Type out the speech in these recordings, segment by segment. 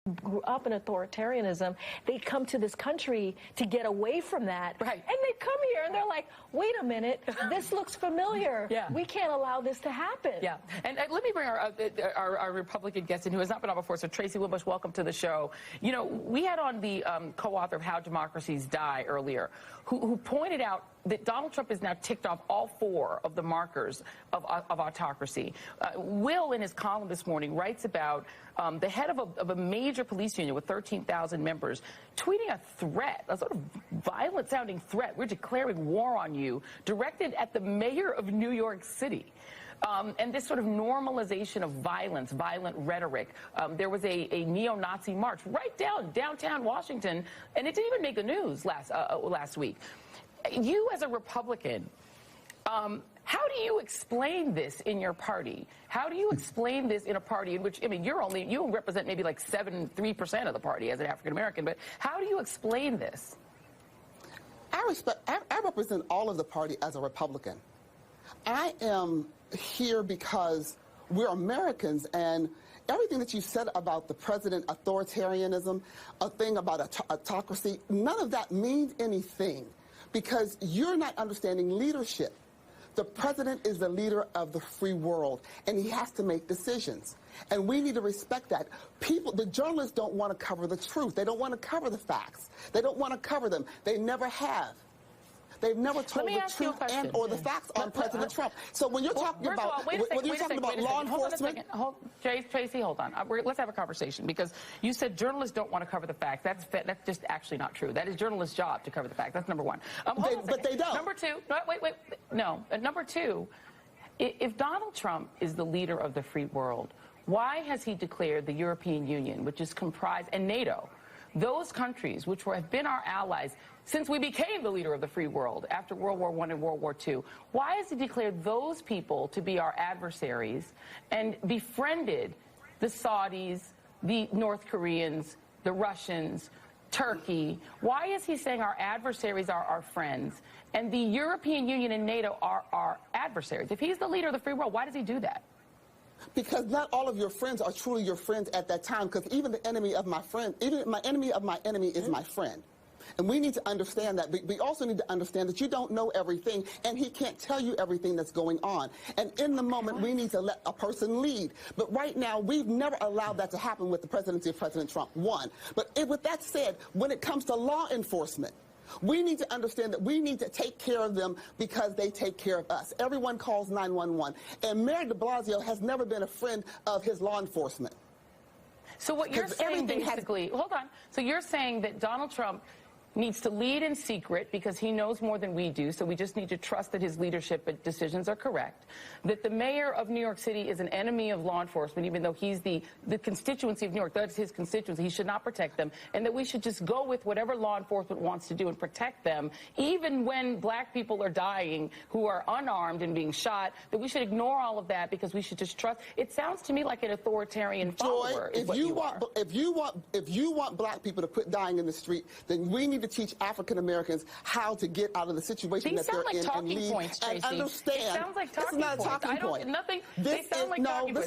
grew up in authoritarianism, they come to this country to get away from that. Right. And they come here and they're like, wait a minute, this looks familiar. Yeah. We can't allow this to happen. Yeah. And let me bring our Republican guest in who has not been on before. So Tracy Wilbush, welcome to the show. You know, we had on the co-author of How Democracies Die earlier, who pointed out that Donald Trump has now ticked off all 4 of the markers of autocracy. Will, in his column this morning, writes about the head of a major police union with 13,000 members tweeting a threat, a sort of violent-sounding threat. We're declaring war on you, directed at the mayor of New York City. And this sort of normalization of violence, violent rhetoric. There was a neo-Nazi march right downtown Washington, and it didn't even make the news last week. You, as a Republican, how do you explain this in your party? How do you explain this in a party in which, I mean, you represent maybe like 3% of the party as an African American, but how do you explain this? I represent all of the party as a Republican. I am here because we're Americans, and everything that you said about the president, authoritarianism, a thing about autocracy, none of that means anything because you're not understanding leadership. The president is the leader of the free world, and he has to make decisions. And we need to respect that. The journalists don't want to cover the truth. They don't want to cover the facts. They don't want to cover them. They never have. They've never told the truth and or the facts on President Trump. So when you're talking about law enforcement, Tracy, hold on. Let's have a conversation because you said journalists don't want to cover the facts. That's just actually not true. That is journalists' job to cover the facts. That's number one. But they don't. Number two. No. Number two. If Donald Trump is the leader of the free world, why has he declared the European Union, which is comprised, and NATO, those countries which have been our allies since we became the leader of the free world after World War I and World War II, why has he declared those people to be our adversaries and befriended the Saudis, the North Koreans, the Russians, Turkey? Why is he saying our adversaries are our friends and the European Union and NATO are our adversaries? If he's the leader of the free world, why does he do that? Because not all of your friends are truly your friends at that time, because even the enemy of my friend, even my enemy of my enemy is my friend. And we need to understand that. We also need to understand that you don't know everything, and he can't tell you everything that's going on. And in the moment, we need to let a person lead. But right now, we've never allowed that to happen with the presidency of President Trump, one. But with that said, when it comes to law enforcement, we need to understand that we need to take care of them because they take care of us. Everyone calls 911. And Mayor de Blasio has never been a friend of his law enforcement. So what you're saying basically, hold on. So you're saying that Donald Trump needs to lead in secret because he knows more than we do, so we just need to trust that his leadership decisions are correct, that the mayor of New York City is an enemy of law enforcement, even though he's the constituency of New York, that's his constituency, he should not protect them, and that we should just go with whatever law enforcement wants to do and protect them, even when black people are dying who are unarmed and being shot, that we should ignore all of that because we should just trust. It sounds to me like an authoritarian follower. Joy, if you want black people to quit dying in the street, then we need to teach African Americans how to get out of the situation that they're in and leave and understand. It sounds like this is not a talking point. This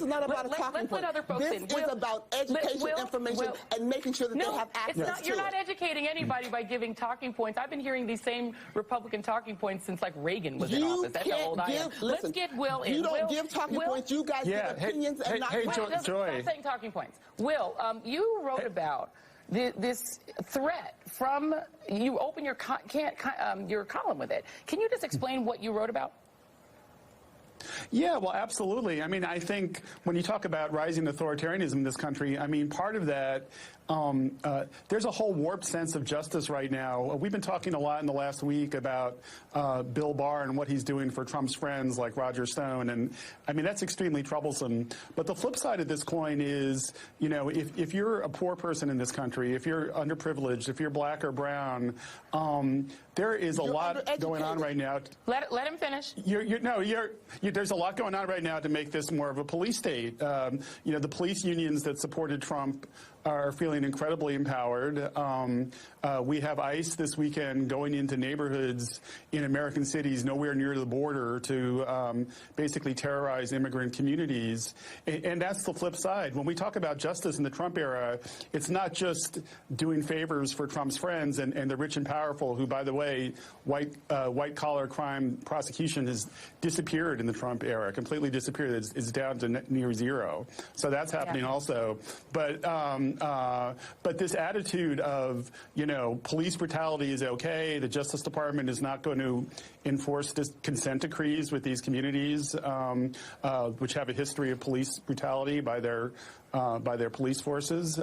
is not about a talking point. This is about education, information, and making sure that they have access to it. You're not educating anybody by giving talking points. I've been hearing these same Republican talking points since like Reagan was in office. That's how old I am. Let's get Will in. You don't give talking points. You guys give opinions and not Joy. Stop saying talking points. Will, you wrote about this threat from, you open your column with it. Can you just explain what you wrote about? Yeah, well, absolutely. I mean, I think when you talk about rising authoritarianism in this country, I mean, part of that, there's a whole warped sense of justice right now. We've been talking a lot in the last week about Bill Barr and what he's doing for Trump's friends like Roger Stone. And I mean, that's extremely troublesome. But the flip side of this coin is, you know, if you're a poor person in this country, if you're underprivileged, if you're black or brown, there is a lot going on right now. Let him finish. You're there's a lot going on right now to make this more of a police state. You know, the police unions that supported Trump are feeling incredibly empowered. We have ICE this weekend going into neighborhoods in American cities nowhere near the border to basically terrorize immigrant communities. And that's the flip side. When we talk about justice in the Trump era, it's not just doing favors for Trump's friends and the rich and powerful, who, by the way, white-collar crime prosecution has disappeared in the Trump era, completely disappeared. It's down to near zero. So that's happening also. But this attitude of, you know, police brutality is okay, the Justice Department is not going to enforce this consent decrees with these communities, which have a history of police brutality by their police forces.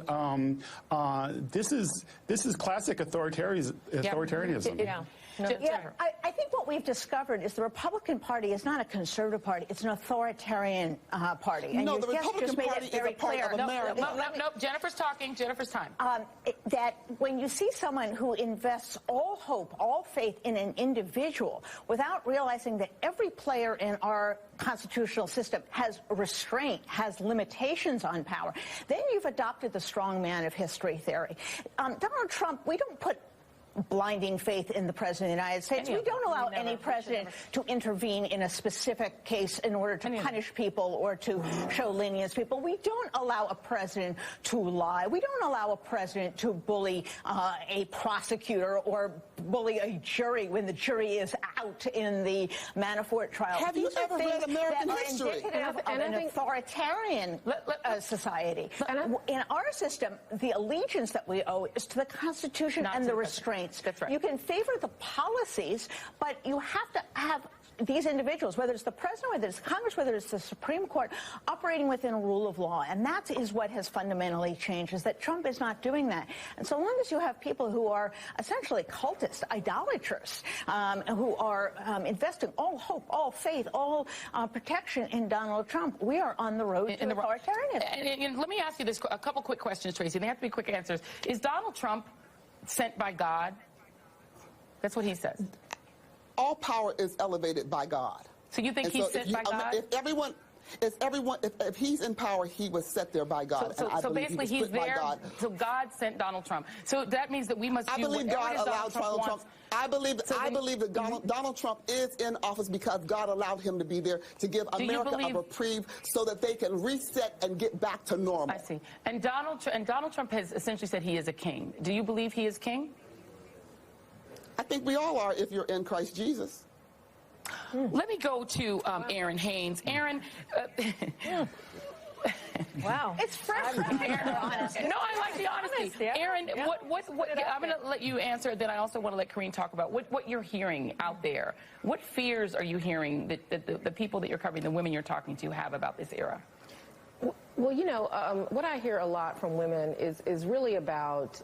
This is classic authoritarianism. Yeah. No. Yeah, I think what we've discovered is the Republican Party is not a conservative party; it's an authoritarian party. And no, the Republican Party is a part of America. No, Jennifer's talking. Jennifer's time. That when you see someone who invests all hope, all faith in an individual without realizing that every player in our constitutional system has restraint, has limitations on power, then you've adopted the strong man of history theory. Donald Trump, we don't put blinding faith in the President of the United States. We don't allow any president to intervene in a specific case in order to punish people or to show lenience to people. We don't allow a president to lie. We don't allow a president to bully a prosecutor or bully a jury when the jury is out in the Manafort trial. Have you ever read American history? Indicative of an authoritarian society. In our system, the allegiance that we owe is to the Constitution and the restraints. That's right. You can favor the policies, but you have to have these individuals, whether it's the president, whether it's Congress, whether it's the Supreme Court, operating within a rule of law. And that is what has fundamentally changed, is that Trump is not doing that. And so long as you have people who are essentially cultists, idolaters, who are investing all hope, all faith, all protection in Donald Trump, we are on the road to authoritarianism. And let me ask you this, a couple quick questions, Tracy. They have to be quick answers. Is Donald Trump sent by God? That's what he says. All power is elevated by God. So you think he's sent by God? If he's in power, he was set there by God. So basically he's there, so God sent Donald Trump. So that means that we must do whatever God allowed Donald Trump. I believe that Donald Trump is in office because God allowed him to be there to give America a reprieve so that they can reset and get back to normal. I see. And Donald Trump has essentially said he is a king. Do you believe he is king? I think we all are if you're in Christ Jesus. Let me go to Aaron Haynes. Aaron. Wow. It's fresh from Aaron, honestly. No, I like the honesty. Aaron, what I'm going to let you answer, then I also want to let Karine talk about what you're hearing out there. What fears are you hearing that the people that you're covering, the women you're talking to, have about this era? Well, you know, what I hear a lot from women is really about